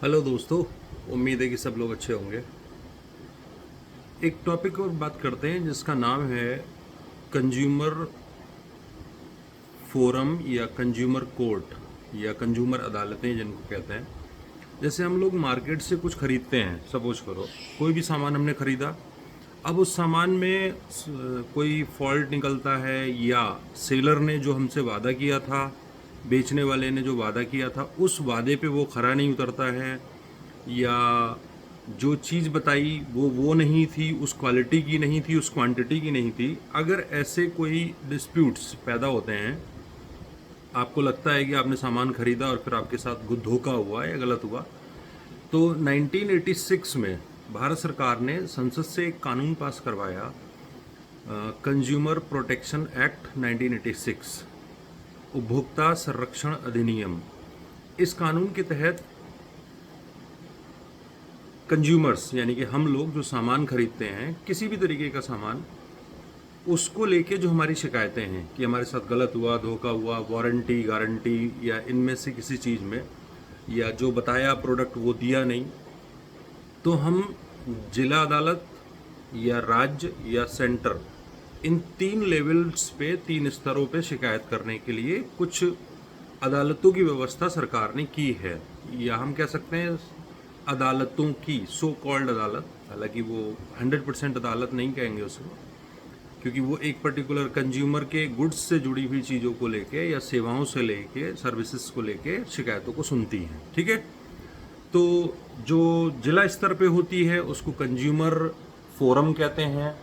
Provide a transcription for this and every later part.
Hello दोस्तों। उम्मीद है कि सब लोग अच्छे होंगे। एक टॉपिक पर बात करते हैं जिसका नाम है कंज्यूमर फोरम या कंज्यूमर कोर्ट या कंज्यूमर अदालतें जिनको कहते हैं। जैसे हम लोग मार्केट से कुछ खरीदते हैं, सपोज करो कोई भी सामान हमने खरीदा। अब उस सामान में कोई फॉल्ट निकलता है या सेलर ने जो हमसे वादा किया था, बेचने वाले ने जो वादा किया था उस वादे पे वो खरा नहीं उतरता है, या जो चीज़ बताई वो नहीं थी, उस क्वालिटी की नहीं थी, उस क्वांटिटी की नहीं थी। अगर ऐसे कोई डिस्प्यूट्स पैदा होते हैं, आपको लगता है कि आपने सामान खरीदा और फिर आपके साथ धोखा हुआ या गलत हुआ, तो 1986 में भारत सरकार ने संसद से एक कानून पास करवाया, कंज्यूमर प्रोटेक्शन एक्ट 1986, उपभोक्ता संरक्षण अधिनियम। इस कानून के तहत कंज्यूमर्स यानी कि हम लोग जो सामान खरीदते हैं, किसी भी तरीके का सामान, उसको लेके जो हमारी शिकायतें हैं कि हमारे साथ गलत हुआ, धोखा हुआ, वारंटी गारंटी या इनमें से किसी चीज़ में, या जो बताया प्रोडक्ट वो दिया नहीं, तो हम जिला अदालत या राज्य या सेंटर, इन 3 लेवल्स पे, 3 स्तरों पे शिकायत करने के लिए कुछ अदालतों की व्यवस्था सरकार ने की है। या हम कह सकते हैं अदालतों की, सो कॉल्ड अदालत। हालांकि वो 100% अदालत नहीं कहेंगे उसको, क्योंकि वो एक पर्टिकुलर कंज्यूमर के गुड्स से जुड़ी हुई चीज़ों को लेके या सेवाओं से लेके, सर्विसेज को लेके शिकायतों को सुनती हैं। ठीक है। तो जो जिला स्तर पे होती है उसको कंज्यूमर फोरम कहते हैं,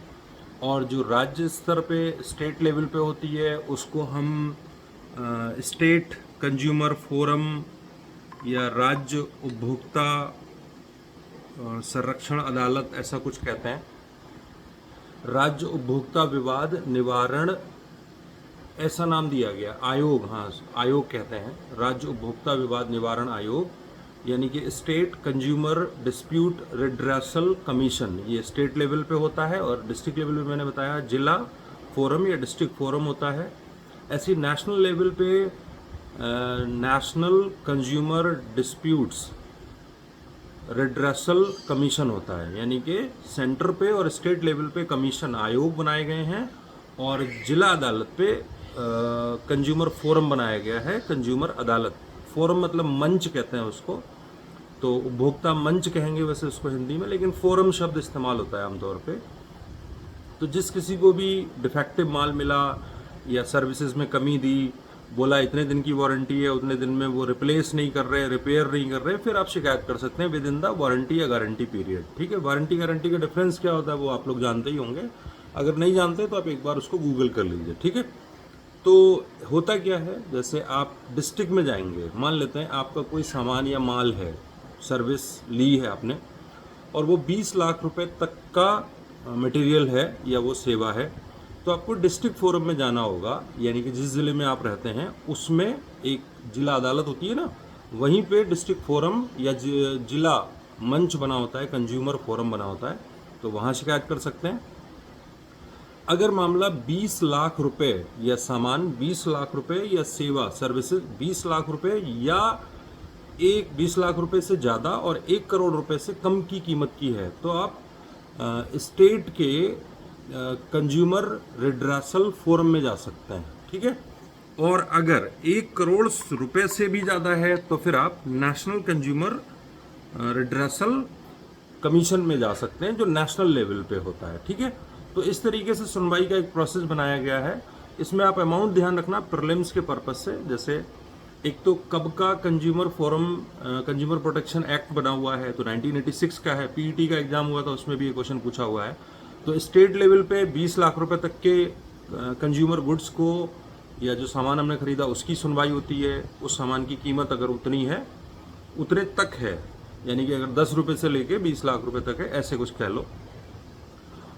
और जो राज्य स्तर पे, स्टेट लेवल पे होती है, उसको हम स्टेट कंज्यूमर फोरम या राज्य उपभोक्ता संरक्षण अदालत, ऐसा कुछ कहते हैं। राज्य उपभोक्ता विवाद निवारण, ऐसा नाम दिया गया। आयोग, हाँ आयोग कहते हैं, राज्य उपभोक्ता विवाद निवारण आयोग, यानी कि state consumer dispute redressal commission. ये स्टेट लेवल पे होता है, और डिस्ट्रिक्ट लेवल पे मैंने बताया जिला फोरम या डिस्ट्रिक्ट फोरम होता है। ऐसी नेशनल लेवल पे national consumer disputes redressal commission होता है, यानी कि सेंटर पे और स्टेट लेवल पे कमीशन, आयोग बनाए गए हैं, और जिला अदालत पे कंज्यूमर फोरम बनाया गया है, कंज्यूमर अदालत। फोरम मतलब मंच कहते हैं उसको, तो उपभोक्ता मंच कहेंगे वैसे उसको हिंदी में, लेकिन फोरम शब्द इस्तेमाल होता है आमतौर पे। तो जिस किसी को भी डिफेक्टिव माल मिला या सर्विसेज में कमी दी, बोला इतने दिन की वारंटी है, उतने दिन में वो रिप्लेस नहीं कर रहे, रिपेयर नहीं कर रहे, फिर आप शिकायत कर सकते हैं विद इन द वारंटी या गारंटी पीरियड। ठीक है। वारंटी गारंटी का डिफरेंस क्या होता है वो आप लोग जानते ही होंगे। अगर नहीं जानते तो आप एक बार उसको गूगल कर लीजिए। ठीक है। तो होता क्या है, जैसे आप डिस्ट्रिक्ट में जाएंगे, मान लेते हैं आपका कोई सामान या माल है, सर्विस ली है आपने, और वो 20 लाख रुपए तक का मटेरियल है या वो सेवा है, तो आपको डिस्ट्रिक्ट फोरम में जाना होगा। यानी कि जिस ज़िले में आप रहते हैं उसमें एक जिला अदालत होती है ना, वहीं पे डिस्ट्रिक्ट फोरम या जिला मंच बना होता है, कंज्यूमर फोरम बना होता है, तो वहाँ शिकायत कर सकते हैं। अगर मामला 20 लाख रुपए या सामान 20 लाख रुपए या सेवा सर्विसेज 20 लाख रुपए या 20 लाख रुपए से ज़्यादा और 1 करोड़ रुपए से कम की कीमत की है, तो आप स्टेट के कंज्यूमर रिड्रेसल फोरम में जा सकते हैं। ठीक है। और अगर 1 करोड़ रुपए से भी ज़्यादा है तो फिर आप नेशनल कंज्यूमर रिड्रेसल कमीशन में जा सकते हैं, जो नेशनल लेवल पे होता है। ठीक है। तो इस तरीके से सुनवाई का एक प्रोसेस बनाया गया है। इसमें आप अमाउंट ध्यान रखना प्रीलिम्स के पर्पज से। जैसे एक तो कब का consumer forum, consumer protection act बना हुआ है, तो 1986 का है। पीईटी का एग्जाम हुआ था, उसमें भी ये क्वेश्चन पूछा हुआ है। तो स्टेट लेवल पे 20 लाख रुपए तक के कंज्यूमर गुड्स को, या जो सामान हमने खरीदा उसकी सुनवाई होती है। उस सामान की कीमत अगर उतनी है, उतने तक है, यानी कि अगर 10 रुपये से लेके 20 लाख रुपए तक है, ऐसे कुछ कह लो।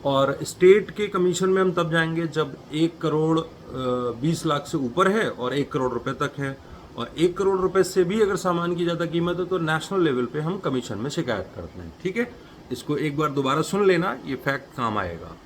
और स्टेट के कमीशन में हम तब जाएंगे जब 1 करोड़ 20 लाख से ऊपर है और 1 करोड़ रुपए तक है, और 1 करोड़ रुपए से भी अगर सामान की ज़्यादा कीमत है तो नेशनल लेवल पे हम कमीशन में शिकायत करते हैं। ठीक है। इसको एक बार दोबारा सुन लेना, ये फैक्ट काम आएगा।